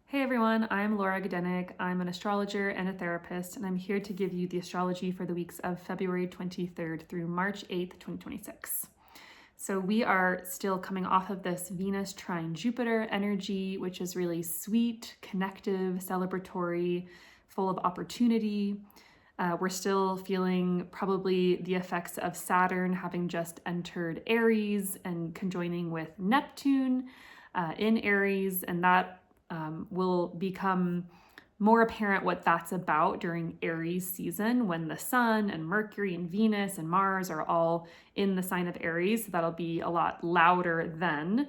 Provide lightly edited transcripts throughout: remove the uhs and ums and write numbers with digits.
Hey everyone, I'm Laura Gadenik. I'm an astrologer and a therapist, and I'm here to give you the astrology for the weeks of February 23rd through March 8th, 2026. So we are still coming off of this Venus trine Jupiter energy, which is really sweet, connective, celebratory, full of opportunity. We're still feeling probably the effects of Saturn having just entered Aries and conjoining with Neptune in Aries, and that will become more apparent what that's about during Aries season when the Sun and Mercury and Venus and Mars are all in the sign of Aries. So that'll be a lot louder then.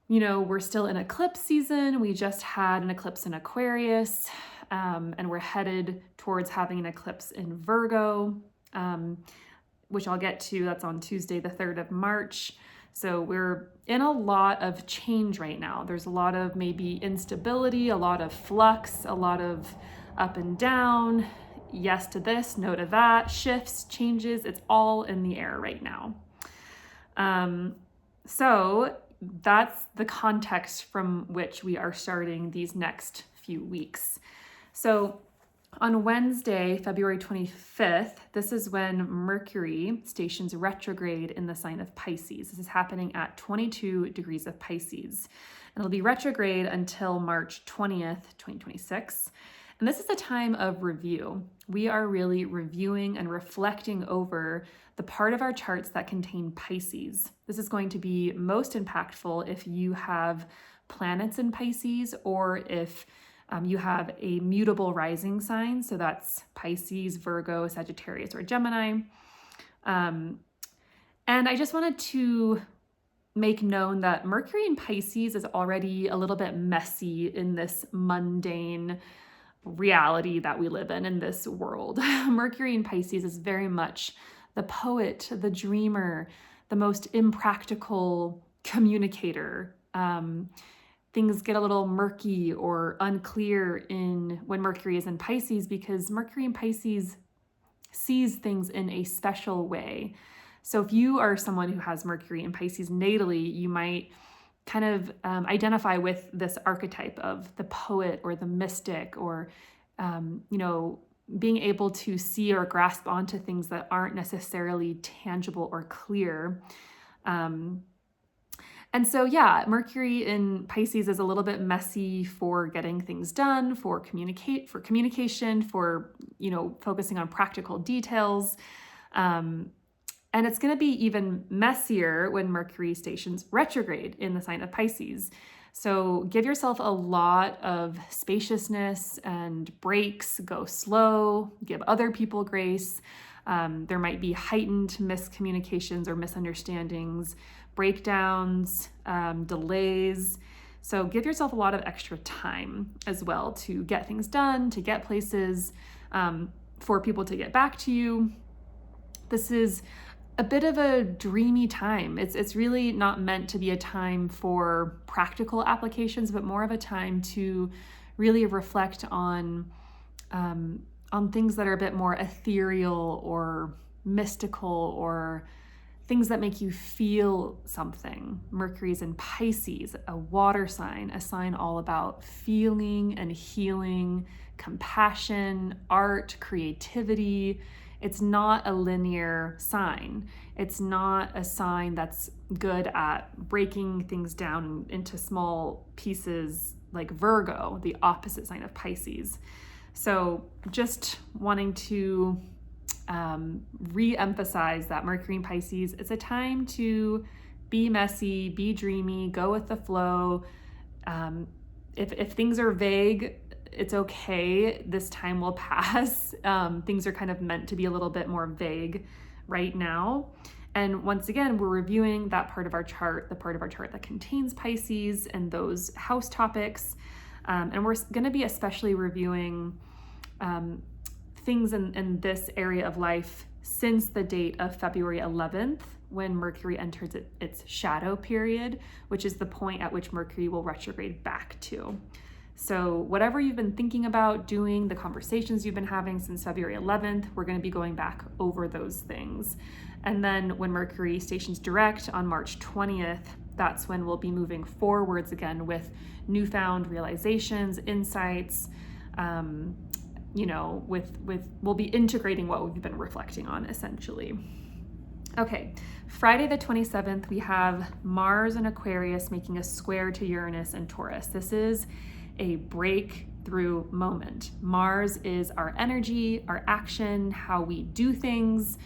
You know, we're still in eclipse season. We just had an eclipse in Aquarius, and we're headed towards having an eclipse in Virgo, which I'll get to. That's on Tuesday, the 3rd of March. So we're in a lot of change right now. There's a lot of maybe instability, a lot of flux, a lot of up and down, yes to this, no to that, shifts, changes. It's all in the air right now. So that's the context from which we are starting these next few weeks. So on Wednesday, February 25th, this is when Mercury stations retrograde in the sign of Pisces. This is happening at 22 degrees of Pisces. And it'll be retrograde until March 20th, 2026. And this is a time of review. We are really reviewing and reflecting over the part of our charts that contain Pisces. This is going to be most impactful if you have planets in Pisces or if you have a mutable rising sign, so that's Pisces, Virgo, Sagittarius, or Gemini. And I just wanted to make known that Mercury in Pisces is already a little bit messy in this mundane reality that we live in this world. Mercury in Pisces is very much the poet, the dreamer, the most impractical communicator. Things get a little murky or unclear when Mercury is in Pisces because Mercury in Pisces sees things in a special way. So if you are someone who has Mercury in Pisces natally, you might kind of identify with this archetype of the poet or the mystic or, being able to see or grasp onto things that aren't necessarily tangible or clear. And so, Mercury in Pisces is a little bit messy for getting things done, for communication, for, focusing on practical details. And it's going to be even messier when Mercury stations retrograde in the sign of Pisces. So give yourself a lot of spaciousness and breaks, go slow, give other people grace. There might be heightened miscommunications or misunderstandings, breakdowns, delays. So give yourself a lot of extra time as well to get things done, to get places, for people to get back to you. This is a bit of a dreamy time. It's really not meant to be a time for practical applications, but more of a time to really reflect on things that are a bit more ethereal or mystical or things that make you feel something. Mercury's in Pisces, a water sign, a sign all about feeling and healing, compassion, art, creativity. It's not a linear sign. It's not a sign that's good at breaking things down into small pieces like Virgo, the opposite sign of Pisces. So just wanting to re-emphasize that Mercury in Pisces, it's a time to be messy, be dreamy, go with the flow. If things are vague, it's okay. This time will pass. Things are kind of meant to be a little bit more vague right now. And once again, we're reviewing that part of our chart, the part of our chart that contains Pisces and those house topics. And we're going to be especially reviewing things in this area of life since the date of February 11th, when Mercury enters its shadow period, which is the point at which Mercury will retrograde back to. So whatever you've been thinking about doing, the conversations you've been having since February 11th, we're going to be going back over those things. And then when Mercury stations direct on March 20th, That's when we'll be moving forwards again with newfound realizations, insights, we'll be integrating what we've been reflecting on essentially. Okay, Friday the 27th, we have Mars in Aquarius making a square to Uranus and Taurus. This is a breakthrough moment. Mars is our energy, our action, how we do things.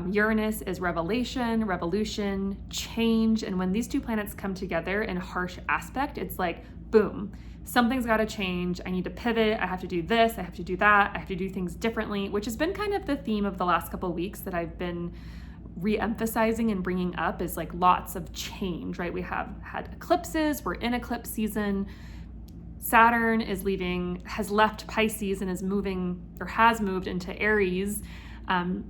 Uranus is revelation, revolution, change. And when these two planets come together in harsh aspect, it's like, boom, something's got to change. I need to pivot. I have to do this. I have to do that. I have to do things differently, which has been kind of the theme of the last couple of weeks that I've been re-emphasizing and bringing up, is like lots of change, right? We have had eclipses. We're in eclipse season. Saturn has left Pisces and is moving, or has moved into Aries,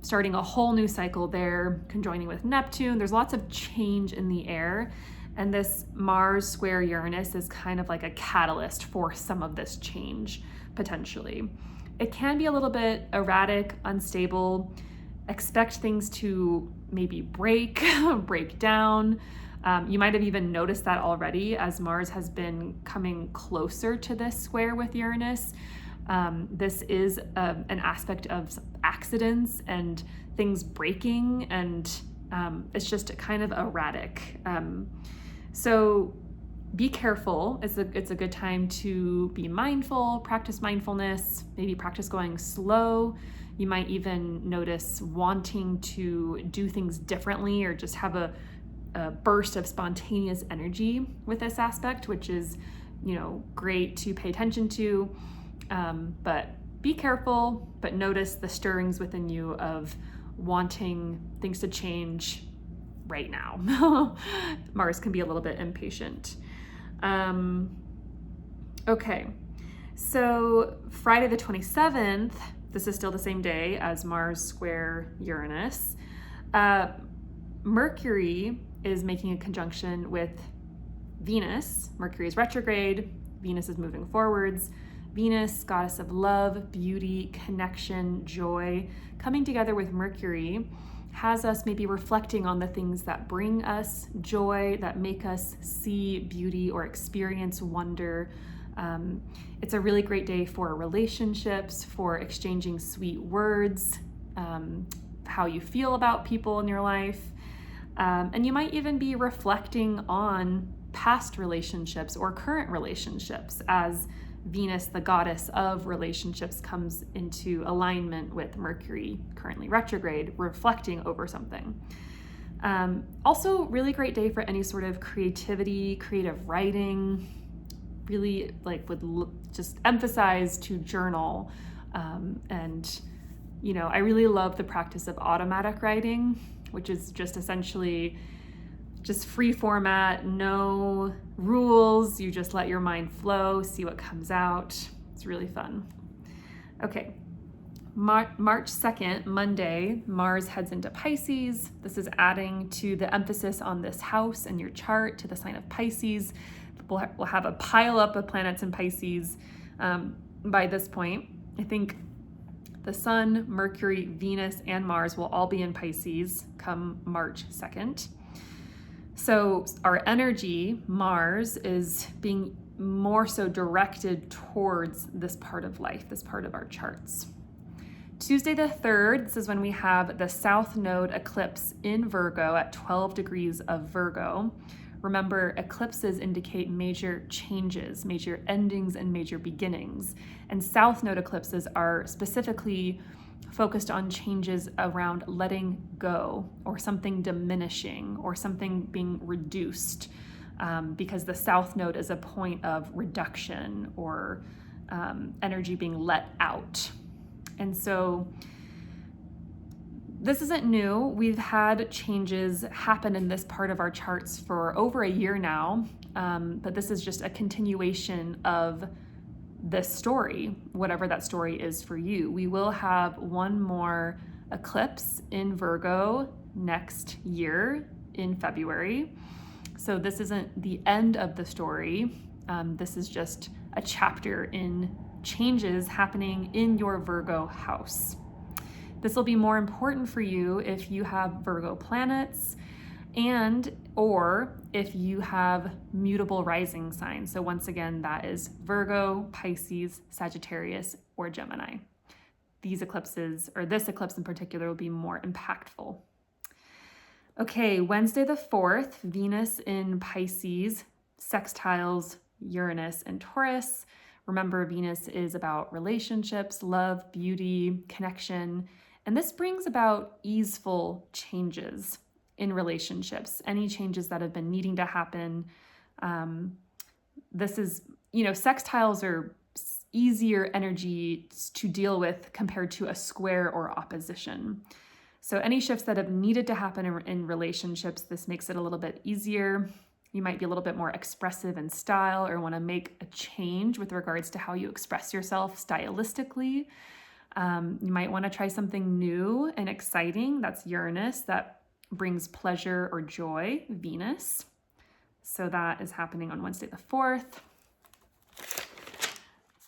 starting a whole new cycle there, conjoining with Neptune. There's lots of change in the air. And this Mars square Uranus is kind of like a catalyst for some of this change, potentially. It can be a little bit erratic, unstable. Expect things to maybe break down. You might have even noticed that already as Mars has been coming closer to this square with Uranus. This is an aspect of accidents and things breaking, and it's just kind of erratic. So be careful. It's a good time to be mindful, practice mindfulness, maybe practice going slow. You might even notice wanting to do things differently, or just have a burst of spontaneous energy with this aspect, which is, great to pay attention to. But be careful, but notice the stirrings within you of wanting things to change right now. Mars can be a little bit impatient. Okay, so Friday the 27th, this is still the same day as Mars square Uranus. Mercury is making a conjunction with Venus. Mercury is retrograde, Venus is moving forwards. Venus, goddess of love, beauty, connection, joy, coming together with Mercury has us maybe reflecting on the things that bring us joy, that make us see beauty or experience wonder. It's a really great day for relationships, for exchanging sweet words, how you feel about people in your life. And you might even be reflecting on past relationships or current relationships as Venus, the goddess of relationships, comes into alignment with Mercury, currently retrograde, reflecting over something. Also, really great day for any sort of creativity, creative writing, really just emphasize to journal. I really love the practice of automatic writing, which is just essentially just free format, no rules. You just let your mind flow, see what comes out. It's really fun. Okay, March 2nd, Monday, Mars heads into Pisces. This is adding to the emphasis on this house and your chart, to the sign of Pisces. We'll have a pile up of planets in Pisces by this point. I think the Sun, Mercury, Venus, and Mars will all be in Pisces come March 2nd. So our energy, Mars, is being more so directed towards this part of life, this part of our charts. Tuesday the 3rd, this is when we have the South Node eclipse in Virgo at 12 degrees of Virgo. Remember, eclipses indicate major changes, major endings, and major beginnings. And South Node eclipses are specifically focused on changes around letting go, or something diminishing, or something being reduced, because the South Node is a point of reduction or energy being let out. And so this isn't new. We've had changes happen in this part of our charts for over a year now, but this is just a continuation of this story, whatever that story is for you. We will have one more eclipse in Virgo next year in February. So this isn't the end of the story. This is just a chapter in changes happening in your Virgo house. This will be more important for you if you have Virgo planets, and or if you have mutable rising signs. So once again, that is Virgo, Pisces, Sagittarius, or Gemini. These eclipses, or this eclipse in particular, will be more impactful. Okay, Wednesday the 4th, Venus in Pisces sextiles Uranus and Taurus. Remember, Venus is about relationships, love, beauty, connection, and this brings about easeful changes in relationships, any changes that have been needing to happen. This is, sextiles are easier energy to deal with compared to a square or opposition. So any shifts that have needed to happen in relationships, this makes it a little bit easier. You might be a little bit more expressive in style or want to make a change with regards to how you express yourself stylistically. You might want to try something new and exciting. That's Uranus. That brings pleasure or joy, Venus. So that is happening on Wednesday the 4th.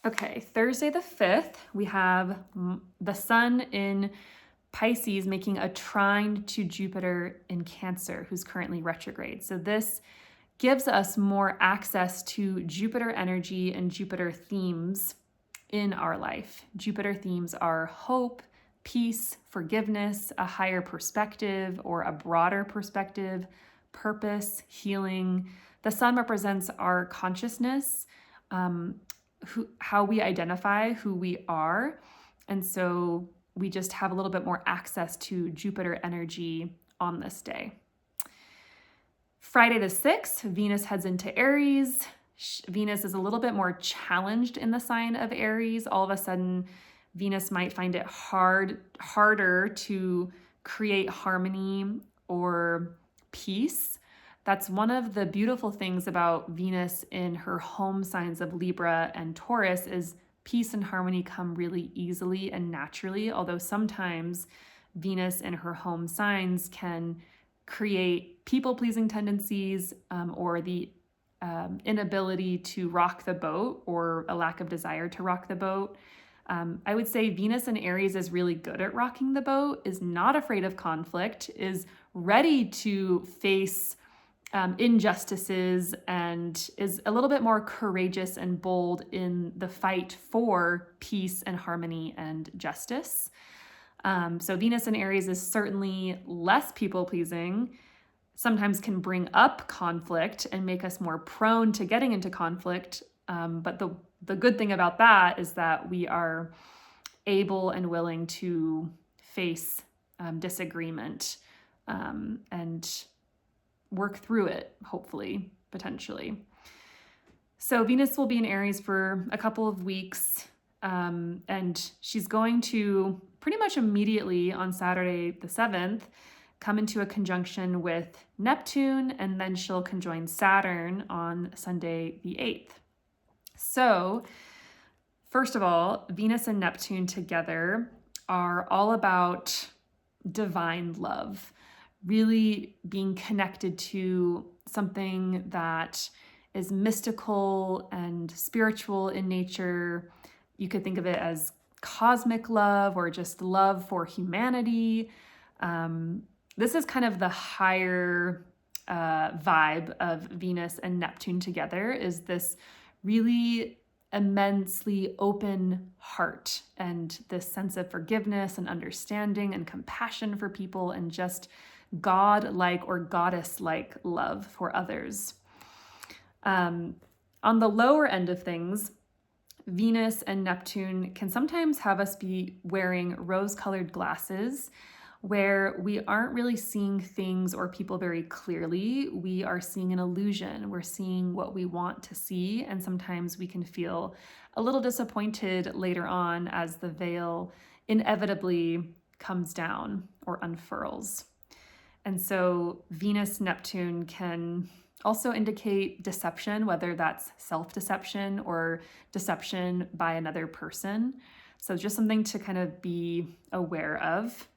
Okay, Thursday the 5th, we have the sun in Pisces making a trine to Jupiter in Cancer, who's currently retrograde. So this gives us more access to Jupiter energy and Jupiter themes in our life. Jupiter themes are hope, peace, forgiveness, a higher perspective or a broader perspective, purpose, healing. The sun represents our consciousness, how we identify who we are. And so we just have a little bit more access to Jupiter energy on this day. Friday the 6th, Venus heads into Aries. Venus is a little bit more challenged in the sign of Aries. All of a sudden, Venus might find it harder to create harmony or peace. That's one of the beautiful things about Venus in her home signs of Libra and Taurus is peace and harmony come really easily and naturally, although sometimes Venus in her home signs can create people-pleasing tendencies or the inability to rock the boat or a lack of desire to rock the boat. I would say Venus in Aries is really good at rocking the boat, is not afraid of conflict, is ready to face injustices, and is a little bit more courageous and bold in the fight for peace and harmony and justice. So Venus in Aries is certainly less people-pleasing, sometimes can bring up conflict and make us more prone to getting into conflict. But the good thing about that is that we are able and willing to face disagreement and work through it, hopefully, potentially. So Venus will be in Aries for a couple of weeks, and she's going to pretty much immediately on Saturday the 7th come into a conjunction with Neptune, and then she'll conjoin Saturn on Sunday the 8th. So first of all, Venus and Neptune together are all about divine love, really being connected to something that is mystical and spiritual in nature. You could think of it as cosmic love or just love for humanity. This is kind of the higher vibe of Venus and Neptune together, is this really immensely open heart and this sense of forgiveness and understanding and compassion for people and just God-like or goddess-like love for others. On the lower end of things, Venus and Neptune can sometimes have us be wearing rose-colored glasses where we aren't really seeing things or people very clearly. We are seeing an illusion. We're seeing what we want to see, and sometimes we can feel a little disappointed later on as the veil inevitably comes down or unfurls. And so Venus-Neptune can also indicate deception, whether that's self-deception or deception by another person. So just something to kind of be aware of.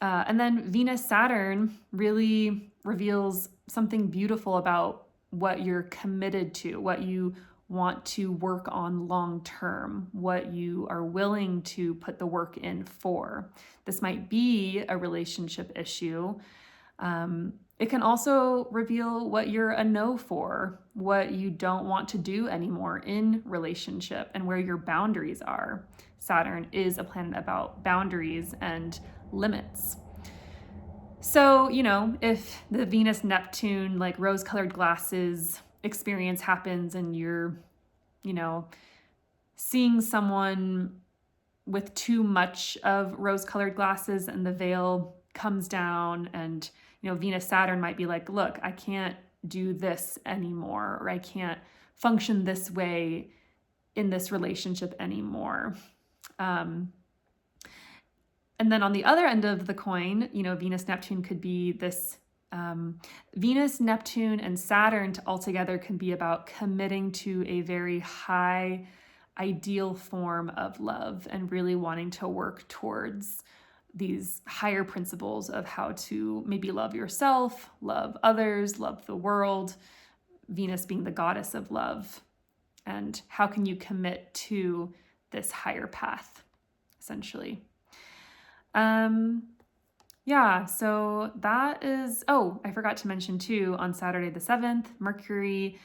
And then Venus-Saturn really reveals something beautiful about what you're committed to, what you want to work on long term, what you are willing to put the work in for. This might be a relationship issue. It can also reveal what you're a no for, what you don't want to do anymore in relationship, and where your boundaries are. Saturn is a planet about boundaries and limits. So, if the Venus-Neptune, like rose-colored glasses experience happens and you're, seeing someone with too much of rose-colored glasses and the veil comes down and, Venus Saturn might be like, look, I can't do this anymore, or I can't function this way in this relationship anymore. And then on the other end of the coin, Venus Neptune could be this Venus, Neptune, and Saturn altogether can be about committing to a very high ideal form of love and really wanting to work towards these higher principles of how to maybe love yourself, love others, love the world, Venus being the goddess of love. And how can you commit to this higher path, essentially? Yeah, so that is, I forgot to mention too, on Saturday the 7th, Mercury,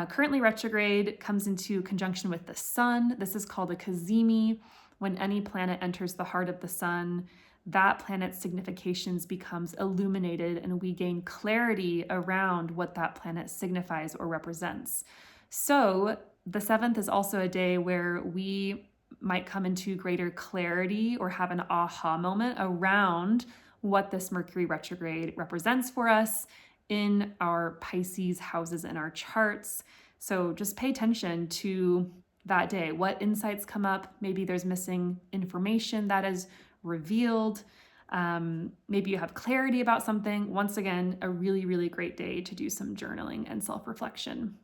currently retrograde, comes into conjunction with the sun. This is called a cazimi. When any planet enters the heart of the sun, that planet's significations becomes illuminated and we gain clarity around what that planet signifies or represents. So the 7th is also a day where we might come into greater clarity or have an aha moment around what this Mercury retrograde represents for us in our Pisces houses in our charts. So just pay attention to that day. What insights come up? Maybe there's missing information that is revealed. Maybe you have clarity about something. Once again, a really, really great day to do some journaling and self-reflection.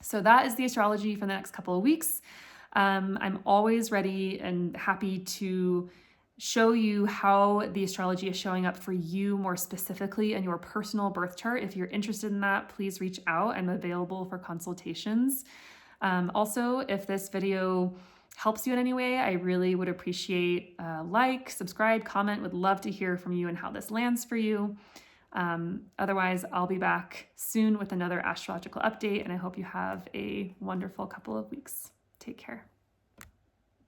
So that is the astrology for the next couple of weeks. I'm always ready and happy to show you how the astrology is showing up for you more specifically in your personal birth chart. If you're interested in that, please reach out. I'm available for consultations. Also, if this video helps you in any way, I really would appreciate a like, subscribe, comment. Would love to hear from you and how this lands for you. Otherwise, I'll be back soon with another astrological update, and I hope you have a wonderful couple of weeks. Take care.